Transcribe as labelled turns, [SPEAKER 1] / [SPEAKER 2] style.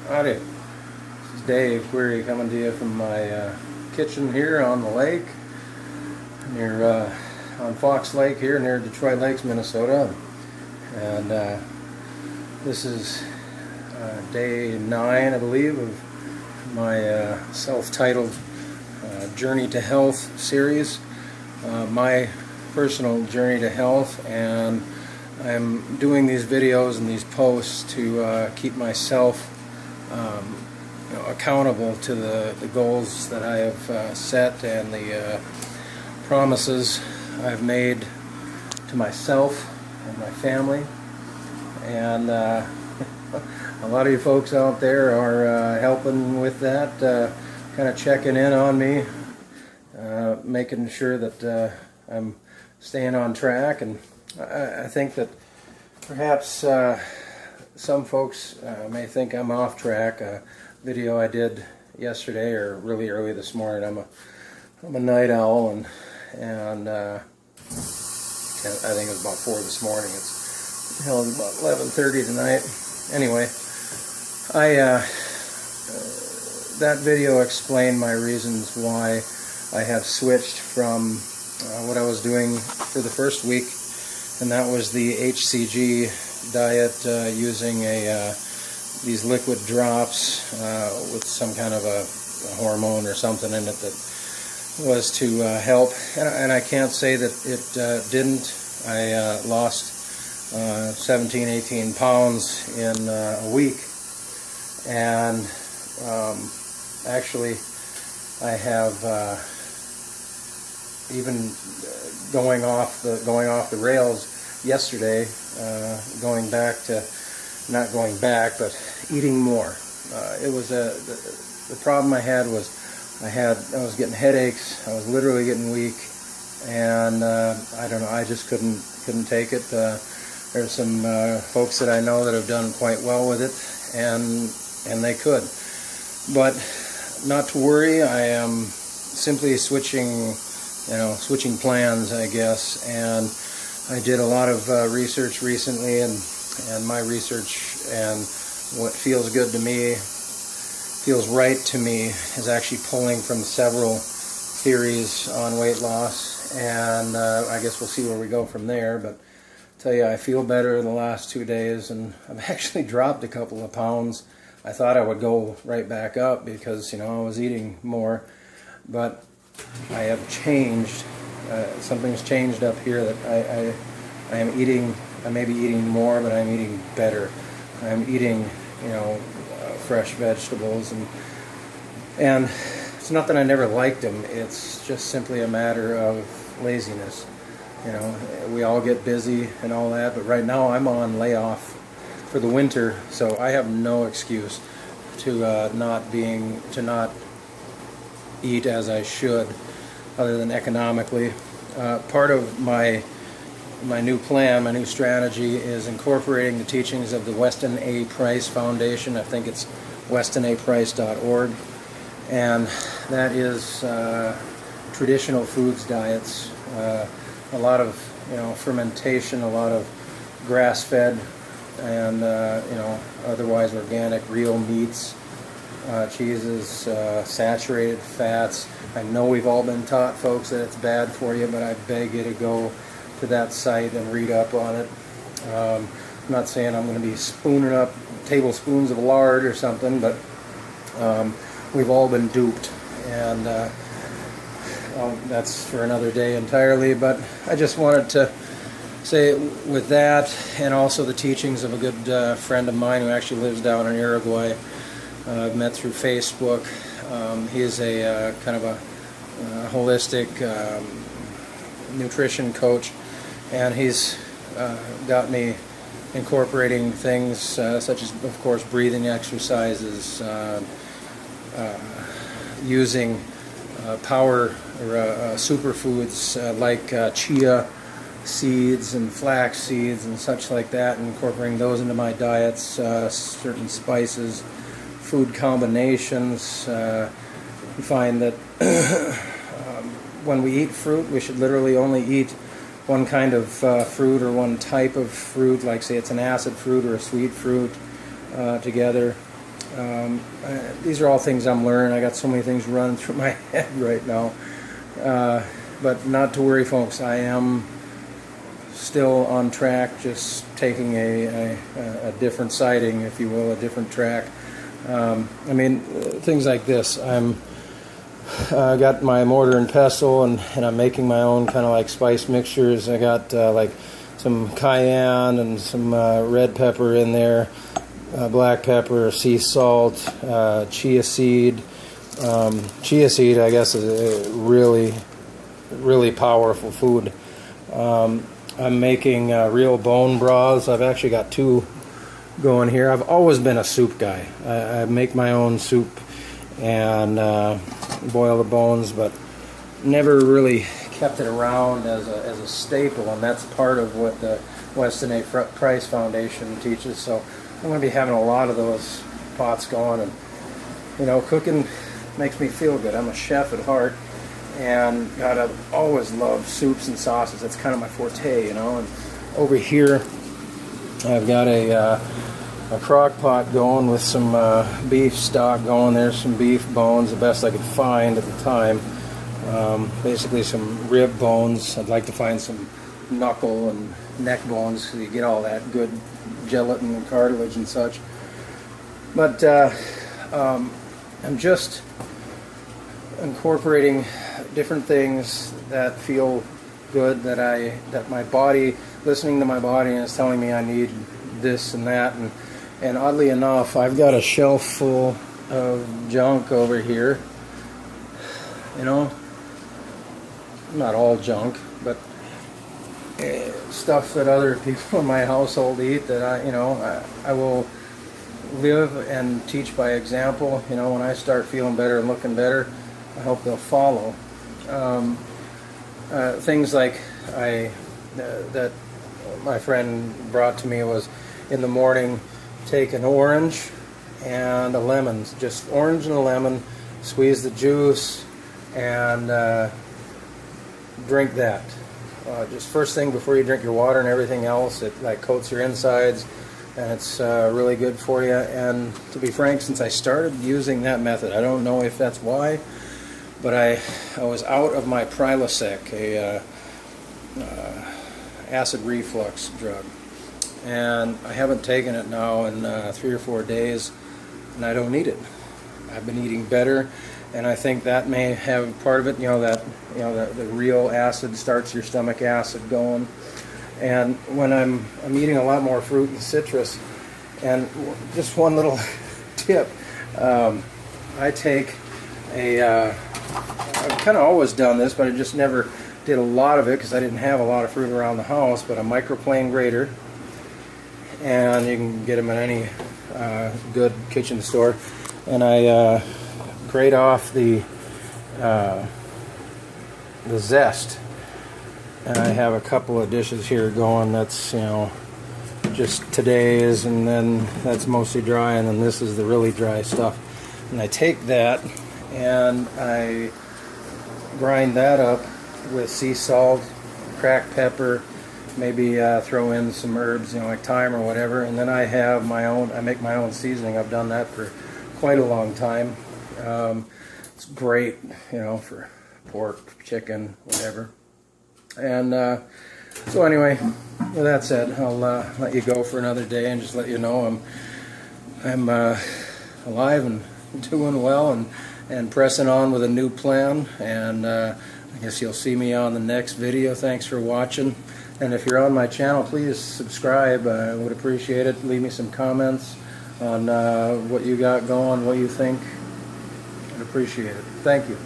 [SPEAKER 1] Howdy, this is Dave Query coming to you from my kitchen here on the lake near on Fox Lake here near Detroit Lakes, Minnesota. And this is day 9, I believe, of my self-titled Journey to Health series. My personal journey to health, and I'm doing these videos and these posts to keep myself accountable to the goals that I have set and the promises I've made to myself and my family. And a lot of you folks out there are helping with that, kind of checking in on me, making sure that I'm staying on track. And I think that perhaps some folks may think I'm off track. A video I did yesterday or really early this morning. I'm a night owl, and I think it was about 4 this morning. It's about 11:30 tonight. Anyway, that video explained my reasons why I have switched from what I was doing for the first week, and that was the HCG diet, using these liquid drops with some kind of a hormone or something in it that was to help. And I can't say that it didn't. I lost 17, 18 pounds in a week, and actually I have even going off the rails yesterday, going back to, not going back, but eating more. It was the problem I had was I was getting headaches. I was literally getting weak, and I don't know, I just couldn't take it. There's some folks that I know that have done quite well with it, and they could. But not to worry, I am simply switching plans, I guess. And I did a lot of research recently, and my research and what feels good to me, feels right to me, is actually pulling from several theories on weight loss, and I guess we'll see where we go from there. But I'll tell you, I feel better the last 2 days, and I've actually dropped a couple of pounds. I thought I would go right back up because I was eating more, but I have changed. Something's changed up here, that I am eating. I may be eating more, but I'm eating better. I'm eating, fresh vegetables, and it's not that I never liked them. It's just simply a matter of laziness. We all get busy and all that, but right now I'm on layoff for the winter, so I have no excuse to not eat as I should, other than economically. Part of my new plan, my new strategy, is incorporating the teachings of the Weston A. Price Foundation. I think it's westonaprice.org, and that is traditional foods diets. A lot of fermentation, a lot of grass-fed and otherwise organic, real meats, cheeses, saturated fats. I know we've all been taught, folks, that it's bad for you, but I beg you to go to that site and read up on it. I'm not saying I'm going to be spooning up tablespoons of lard or something, but we've all been duped, and that's for another day entirely. But I just wanted to say, with that, and also the teachings of a good friend of mine who actually lives down in Uruguay, I've met through Facebook. He is a kind of a holistic nutrition coach, and he's got me incorporating things such as, of course, breathing exercises, using power or superfoods like chia seeds and flax seeds and such like that, and incorporating those into my diets, certain spices, food combinations. We find that when we eat fruit, we should literally only eat one kind of fruit or one type of fruit, like say it's an acid fruit or a sweet fruit together. These are all things I'm learning. I got so many things running through my head right now. But not to worry, folks. I am still on track, just taking a different siding, if you will, a different track. I mean, things like this. I got my mortar and pestle, and I'm making my own kind of like spice mixtures. I got like some cayenne and some red pepper in there, black pepper, sea salt, chia seed. Chia seed, I guess, is a really powerful food. I'm making real bone broths. I've actually got 2 going here. I've always been a soup guy. I make my own soup and boil the bones, but never really kept it around as a staple, and that's part of what the Weston A. Price Foundation teaches. So I'm going to be having a lot of those pots going, and you know, cooking makes me feel good. I'm a chef at heart, and God, I've always loved soups and sauces. That's kind of my forte, you know. And over here, I've got a crock pot going with some beef stock going. There's some beef bones, the best I could find at the time. Basically some rib bones. I'd like to find some knuckle and neck bones so you get all that good gelatin and cartilage and such. But I'm just incorporating different things that feel good, that my body, listening to my body, and it's telling me I need this and that. And oddly enough, I've got a shelf full of junk over here. You know, not all junk, but stuff that other people in my household eat that I will live and teach by example. You know, when I start feeling better and looking better, I hope they'll follow. Things like that my friend brought to me was, in the morning, take an orange and a lemon, just orange and a lemon, squeeze the juice, and drink that. Just first thing before you drink your water and everything else. It like coats your insides, and it's really good for you. And to be frank, since I started using that method, I don't know if that's why, but I was out of my Prilosec, a acid reflux drug, and I haven't taken it now in 3 or 4 days, and I don't need it. I've been eating better, and I think that may have part of it. The real acid starts your stomach acid going. And when I'm eating a lot more fruit and citrus, and just one little tip, I take I've kind of always done this, but I just never did a lot of it because I didn't have a lot of fruit around the house, but a microplane grater, and you can get them at any good kitchen store, and I grate off the zest, and I have a couple of dishes here going. That's, you know, just today's, and then that's mostly dry, and then this is the really dry stuff. And I take that and I grind that up with sea salt, cracked pepper, maybe throw in some herbs, you know, like thyme or whatever, and then I have my own. I make my own seasoning. I've done that for quite a long time. It's great, you know, for pork, chicken, whatever. And so anyway, with that said, I'll let you go for another day and just let you know I'm alive and doing well and pressing on with a new plan. And I guess you'll see me on the next video. Thanks for watching. And if you're on my channel, please subscribe. I would appreciate it. Leave me some comments on what you got going, what you think. I'd appreciate it. Thank you.